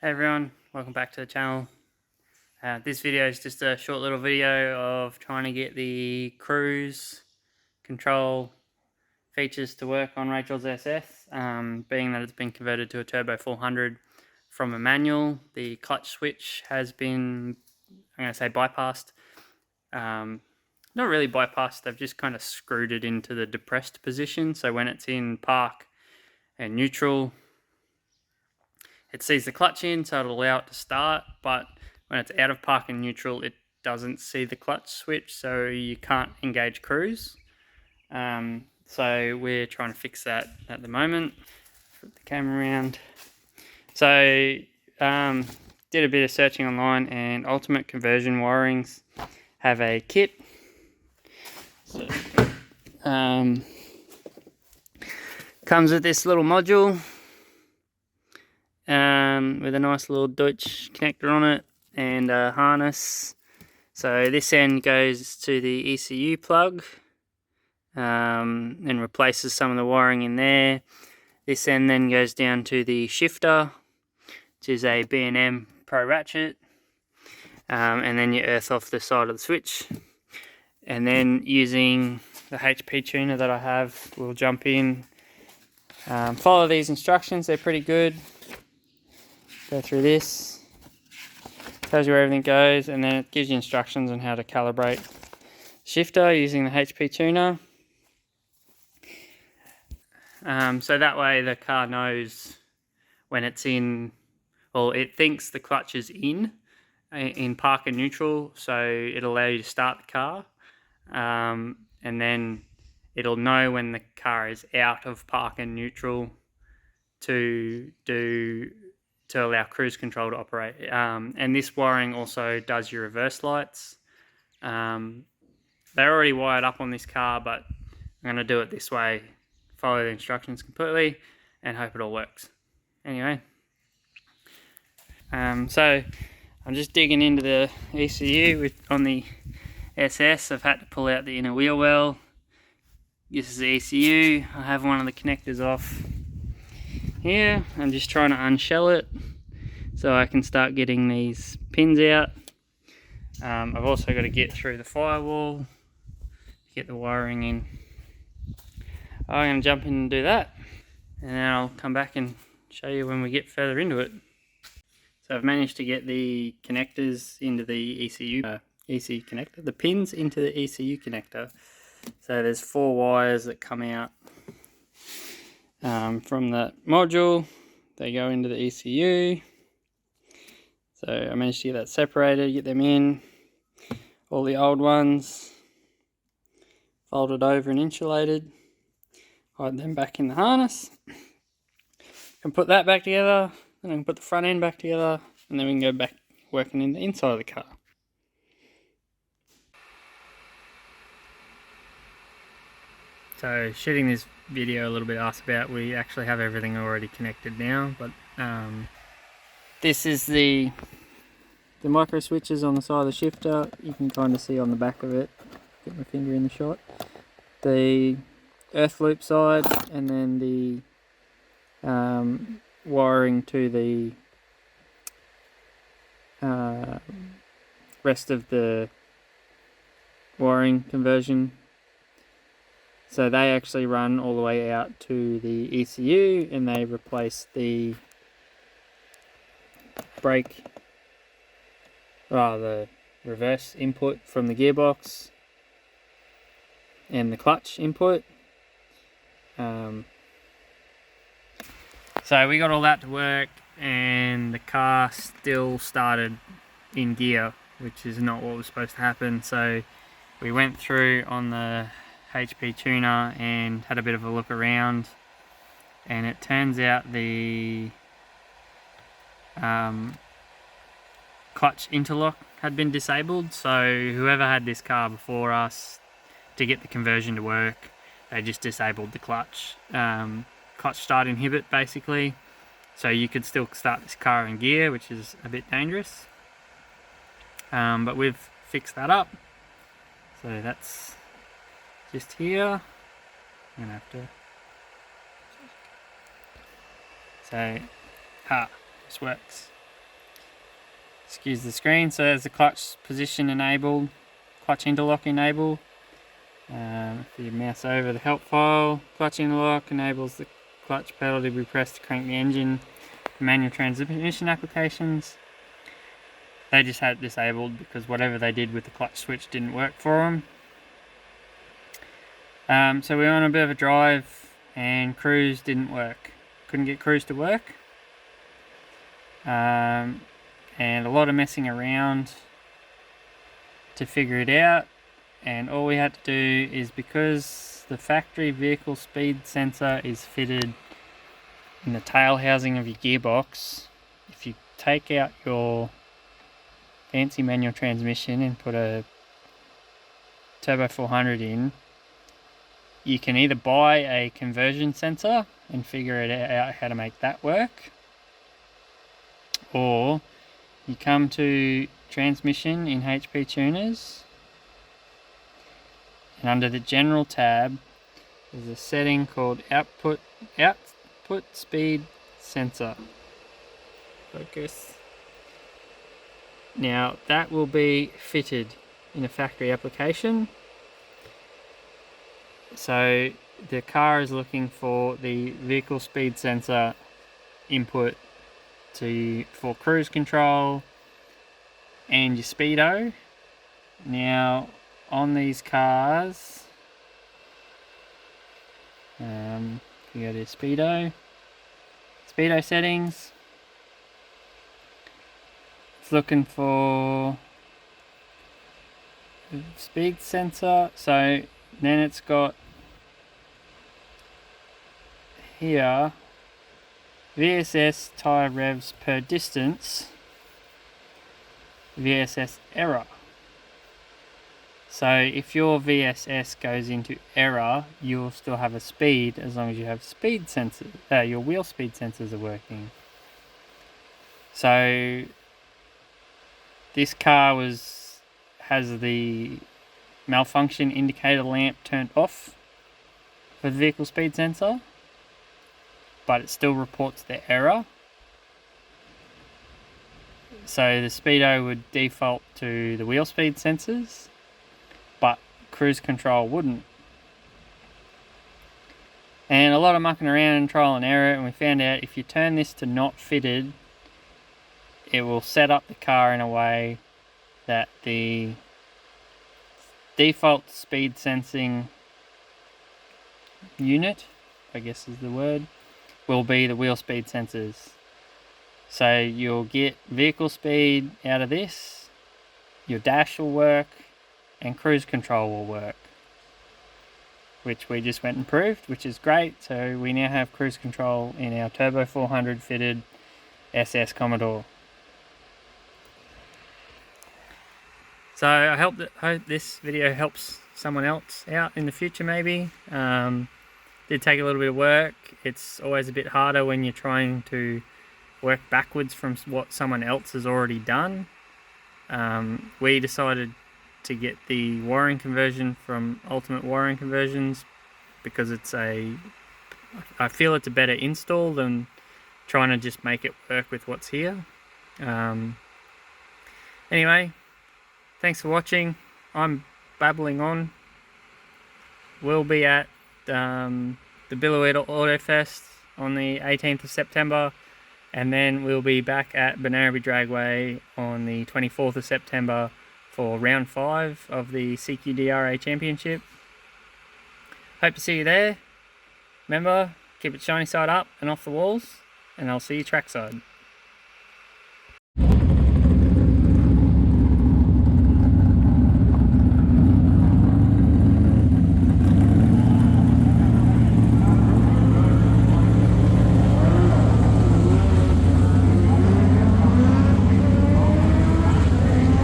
Hey everyone, welcome back to the channel. This video is just a short little video of trying to get the cruise control features to work on Rachel's SS. Being that it's been converted to a Turbo 400 from a manual, the clutch switch has been, I'm going to say, bypassed. Not really bypassed, they've just kind of screwed it into the depressed position, so when it's in park and neutral, it sees the clutch in, so it'll allow it to start, but when it's out of park and neutral, it doesn't see the clutch switch, so you can't engage cruise. So we're trying to fix that at the moment. Flip the camera around. So did a bit of searching online, and Ultimate Conversion Wirings have a kit. So, comes with this little module. With a nice little Deutsch connector on it and a harness. So this end goes to the ECU plug and replaces some of the wiring in there. This end then goes down to the shifter, which is a B&M Pro ratchet, and then you earth off the side of the switch. And then using the HP tuner that I have, we'll jump in, follow these instructions, they're pretty good. Go through this, tells you where everything goes, and then it gives you instructions on how to calibrate shifter using the HP tuner. So that way the car knows when it's in, well, it thinks the clutch is in park and neutral, so it'll allow you to start the car, and then it'll know when the car is out of park and neutral to allow cruise control to operate. And this wiring also does your reverse lights. They're already wired up on this car, but I'm going to do it this way, follow the instructions completely, and hope it all works. Anyway, so I'm just digging into the ECU on the SS. I've had to pull out the inner wheel well. This is the ECU. I have one of the connectors off here. I'm just trying to unshell it so I can start getting these pins out. I've also got to get through the firewall to get the wiring in. I'm going to jump in and do that, and then I'll come back and show you when we get further into it. So I've managed to get the connectors into the ECU connector, the pins into the ECU connector. So there's 4 wires that come out from the module. They go into the ECU. So I managed to get that separated, get them in. All the old ones folded over and insulated. Hide them back in the harness. Can put that back together, and I can put the front end back together, and then we can go back working in the inside of the car. So shooting this video a little bit asked about, we actually have everything already connected now, but this is the micro switches on the side of the shifter. You can kind of see on the back of it, get my finger in the shot, the earth loop side, and then the wiring to the rest of the wiring conversion. So they actually run all the way out to the ECU, and they replace the brake, the reverse input from the gearbox and the clutch input. So we got all that to work, and the car still started in gear, which is not what was supposed to happen. So we went through on the HP tuner and had a bit of a look around, and it turns out the clutch interlock had been disabled. So whoever had this car before us, to get the conversion to work, they just disabled the clutch start inhibit basically, so you could still start this car in gear, which is a bit dangerous, but we've fixed that up. So that's just here. I'm gonna have to. So, this works. Excuse the screen. So there's the clutch position enabled, clutch interlock enabled. If you mouse over the help file, clutch interlock enables the clutch pedal to be pressed to crank the engine. Manual transmission applications, they just had it disabled because whatever they did with the clutch switch didn't work for them. So we went on a bit of a drive and cruise didn't work. Couldn't get cruise to work. And a lot of messing around to figure it out. And all we had to do is, because the factory vehicle speed sensor is fitted in the tail housing of your gearbox, if you take out your fancy manual transmission and put a Turbo 400 in, you can either buy a conversion sensor and figure it out how to make that work, or you come to transmission in HP tuners, and under the general tab there's a setting called output speed sensor. Focus. Now that will be fitted in a factory application. So the car is looking for the vehicle speed sensor input for cruise control and your speedo. Now on these cars, you go to speedo settings. It's looking for speed sensor. So then it's got here VSS tire revs per distance, VSS error. So if your VSS goes into error, you'll still have a speed as long as you have speed sensors. Your wheel speed sensors are working. So this car has the malfunction indicator lamp turned off for the vehicle speed sensor, but it still reports the error. So the speedo would default to the wheel speed sensors, but cruise control wouldn't. And a lot of mucking around and trial and error, and we found out if you turn this to not fitted, it will set up the car in a way that the default speed sensing unit, I guess is the word, will be the wheel speed sensors. So you'll get vehicle speed out of this, your dash will work, and cruise control will work, which we just went and proved, which is great. So we now have cruise control in our Turbo 400 fitted SS Commodore. So I hope this video helps someone else out in the future maybe. Did take a little bit of work. It's always a bit harder when you're trying to work backwards from what someone else has already done. We decided to get the wiring conversion from Ultimate Wiring Conversions because I feel it's a better install than trying to just make it work with what's here. Anyway, thanks for watching. I'm babbling on. We'll be at the Billowhead Auto Fest on the 18th of September, and then we'll be back at Banaraby Dragway on the 24th of September for round 5 of the CQDRA Championship. Hope to see you there. Remember, keep it shiny side up and off the walls, and I'll see you trackside.